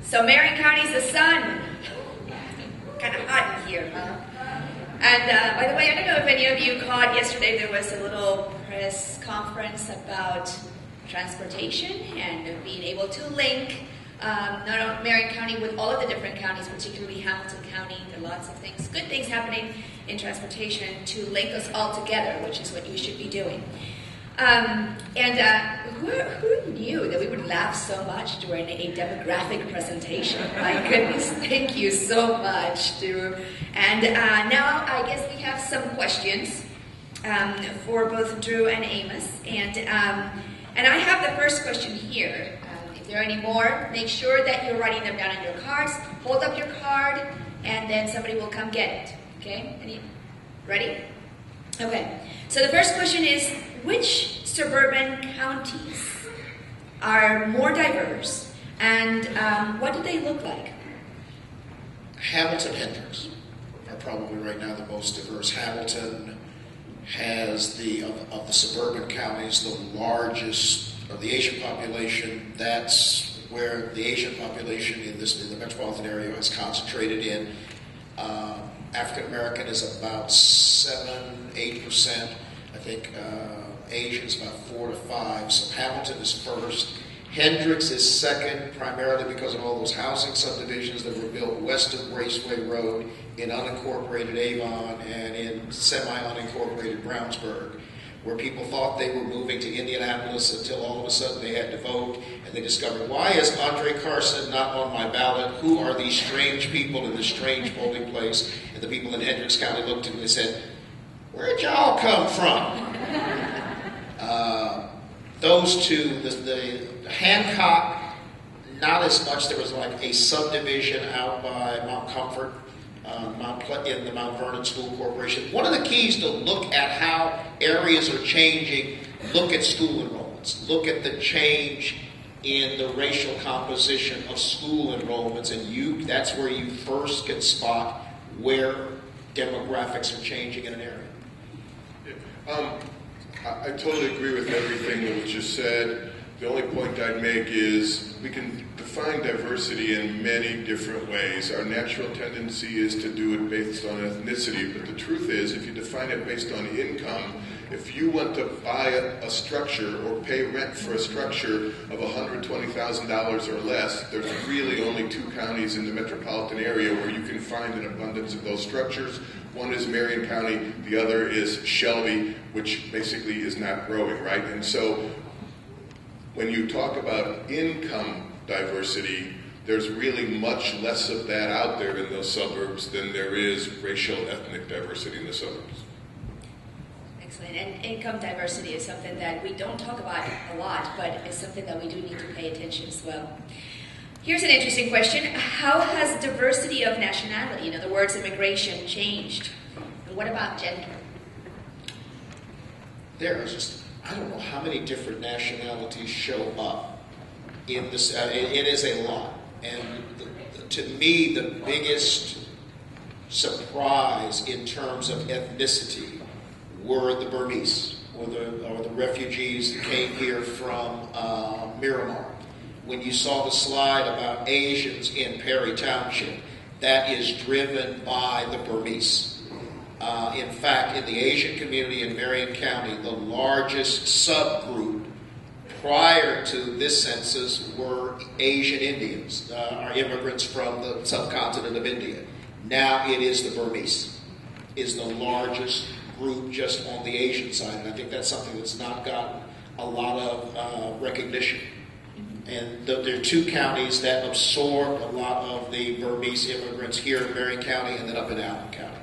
So Marion County's the sun. Kind of hot in here, huh? And by the way, I don't know if any of you caught yesterday, there was a little press conference about transportation and being able to link not only Marion County with all of the different counties, particularly Hamilton County. There are lots of things, good things happening in transportation to link us all together, which is what you should be doing. Who knew that we would laugh so much during a demographic presentation? My goodness, thank you so much, Drew. And now I guess we have some questions for both Drew and Amos. And I have the first question here. If there are any more, make sure that you're writing them down on your cards. Hold up your card, and then somebody will come get it. Okay? Ready? Okay. So the first question is, which suburban counties are more diverse, and what do they look like? Hamilton Hendricks are probably right now the most diverse. Hamilton has of the suburban counties the largest of the Asian population. That's where the Asian population in the metropolitan area is concentrated in. African American is about 7-8%. I think Asian is about 4 to 5. So Hamilton is first. Hendricks is second, primarily because of all those housing subdivisions that were built west of Raceway Road in unincorporated Avon and in semi-unincorporated Brownsburg, where people thought they were moving to Indianapolis until all of a sudden they had to vote, and they discovered, why is Andre Carson not on my ballot? Who are these strange people in this strange polling place? And the people in Hendricks County looked at me and said, where'd y'all come from? Those two, the Hancock, not as much. There was like a subdivision out by Mount Comfort, in the Mount Vernon School Corporation. One of the keys to look at how areas are changing, look at school enrollments. Look at the change in the racial composition of school enrollments, and that's where you first can spot where demographics are changing in an area. I totally agree with everything that was just said. The only point I'd make is we can define diversity in many different ways. Our natural tendency is to do it based on ethnicity, but the truth is, if you define it based on income, if you want to buy a structure or pay rent for a structure of $120,000 or less, there's really only 2 counties in the metropolitan area where you can find an abundance of those structures. One is Marion County, the other is Shelby, which basically is not growing, right? And so when you talk about income diversity, there's really much less of that out there in those suburbs than there is racial ethnic diversity in the suburbs. Excellent. And income diversity is something that we don't talk about a lot, but it's something that we do need to pay attention as well. Here's an interesting question. How has diversity of nationality, in other words, immigration, changed? And what about gender? There is just, I don't know how many different nationalities show up in this. It is a lot. And to me, the biggest surprise in terms of ethnicity were the Burmese, or the refugees that came here from Miramar. When you saw the slide about Asians in Perry Township, that is driven by the Burmese. In fact, in the Asian community in Marion County, the largest subgroup prior to this census were Asian Indians, our immigrants from the subcontinent of India. Now it is the Burmese, is the largest group just on the Asian side. And I think that's something that's not gotten a lot of recognition. And there are 2 counties that absorb a lot of the Burmese immigrants here in Marion County and then up in Allen County.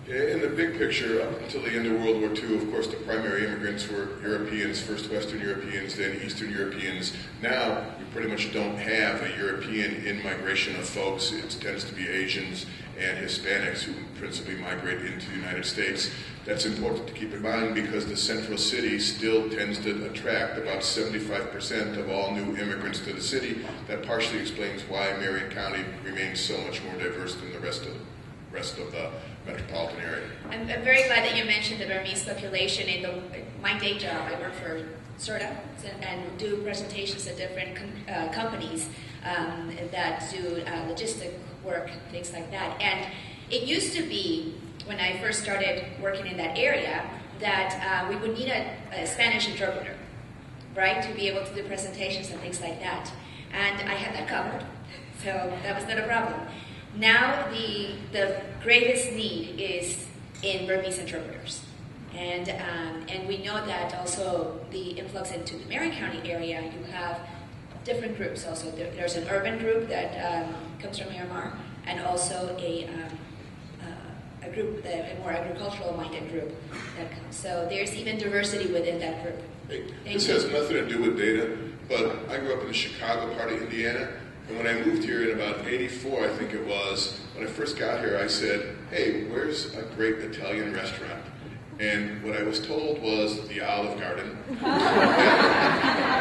In the big picture, up until the end of World War II, of course, the primary immigrants were Europeans, first Western Europeans, then Eastern Europeans. Now, we pretty much don't have a European in-migration of folks. It tends to be Asians and Hispanics who principally migrate into the United States. That's important to keep in mind because the central city still tends to attract about 75% of all new immigrants to the city. That partially explains why Marion County remains so much more diverse than the rest of the metropolitan area. I'm very glad that you mentioned the Burmese population. In my day job, I work for SORTA and do presentations at different companies. that do logistic work, things like that. And it used to be, when I first started working in that area, that we would need a Spanish interpreter, right, to be able to do presentations and things like that. And I had that covered, so that was not a problem. Now the greatest need is in Burmese interpreters. And we know that also the influx into the Marion County area, you have different groups also. There's an urban group that comes from Myanmar, and also a group, a more agricultural-minded group that comes. So there's even diversity within that group. Hey, this has nothing to do with data, but I grew up in the Chicago part of Indiana, and when I moved here in about '84, I think it was, when I first got here, I said, hey, where's a great Italian restaurant? And what I was told was the Olive Garden.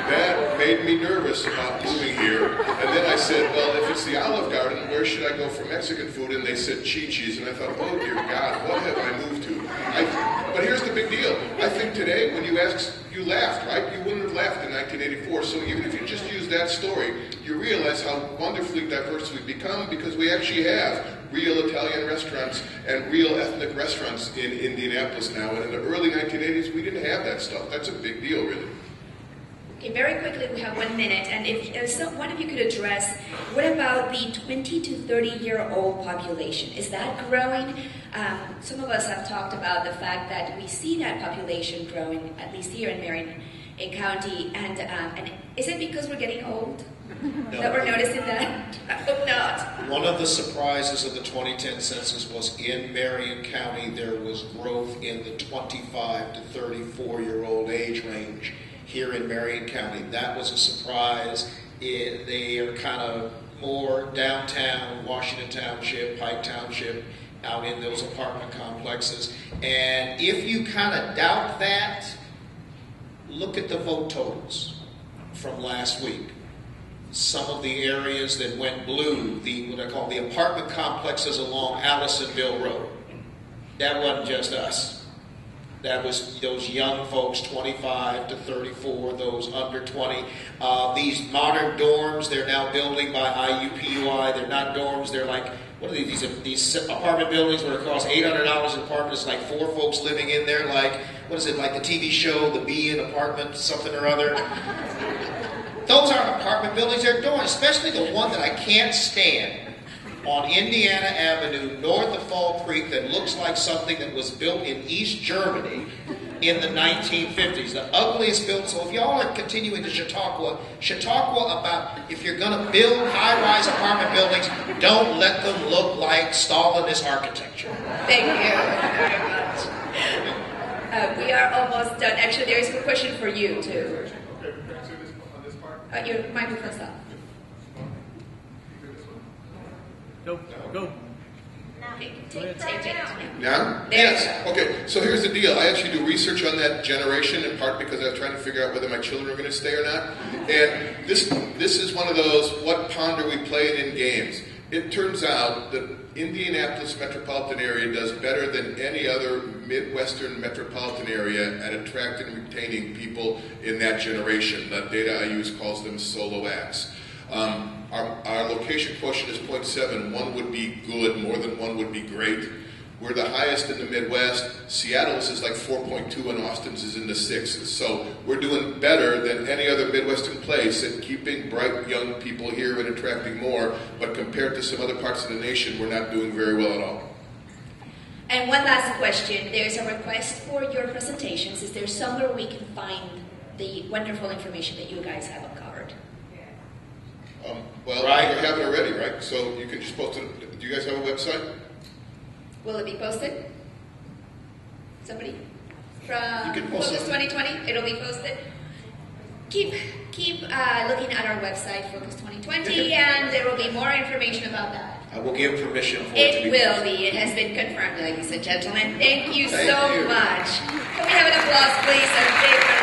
That made me nervous about moving here. And then I said, well, if it's the Olive Garden, where should I go for Mexican food? And they said Chi-Chi's. And I thought, oh, dear God, what have I moved to? But here's the big deal. I think today, when you asked, you laughed, right? You wouldn't have laughed in 1984. So even if you just use that story, you realize how wonderfully diverse we've become, because we actually have real Italian restaurants and real ethnic restaurants in Indianapolis now. And in the early 1980s, we didn't have that stuff. That's a big deal, really. Okay, very quickly, we have 1 minute, and if one of you could address, what about the 20 to 30-year-old population? Is that growing? Some of us have talked about the fact that we see that population growing, at least here in Marion County, and is it because we're getting old? No. That we're noticing that? I hope not. One of the surprises of the 2010 census was in Marion County there was growth in the 25 to 34-year-old age range here in Marion County. That was a surprise. They are kind of more downtown, Washington Township, Pike Township, out in those apartment complexes. And if you kind of doubt that, look at the vote totals from last week. Some of the areas that went blue, what I call the apartment complexes along Allisonville Road. That wasn't just us. That was those young folks, 25 to 34, those under 20. These modern dorms, they're now building by IUPUI. They're not dorms. They're like, what are these apartment buildings where it costs $800 an apartment. It's like 4 folks living in there, like, what is it, like the TV show, The Bee in Apartment, something or other. Those aren't apartment buildings, they're dorms, especially the one that I can't stand on Indiana Avenue, north of Fall Creek, that looks like something that was built in East Germany in the 1950s. The ugliest built. So if y'all are continuing to Chautauqua about if you're going to build high-rise apartment buildings, don't let them look like Stalinist architecture. Thank you very much. We are almost done. Actually, there is a question for you, too. Your microphone's up. Go. Take it. Now? Yes. Okay, so here's the deal. I actually do research on that generation, in part because I was trying to figure out whether my children are going to stay or not. And this is one of those, what pond are we playing in games? It turns out that Indianapolis metropolitan area does better than any other Midwestern metropolitan area at attracting and retaining people in that generation. The data I use calls them solo acts. Our location quotient is 0.7. 1 would be good, more than 1 would be great. We're the highest in the Midwest. Seattle's is like 4.2 and Austin's is in the 6s. So we're doing better than any other Midwestern place at keeping bright young people here and attracting more. But compared to some other parts of the nation, we're not doing very well at all. And one last question. There's a request for your presentations. Is there somewhere we can find the wonderful information that you guys have uncovered? Well, right. You have it already, right? So you can just post it. Do you guys have a website? Will it be posted? Somebody? From You can post Focus 2020? It'll be posted? Keep looking at our website, Focus 2020, and there will be more information about that. I will give permission for it to be It will posted. be. It has been confirmed, ladies and gentlemen. Thank you Thank so you. much. Can we have an applause, please? A big round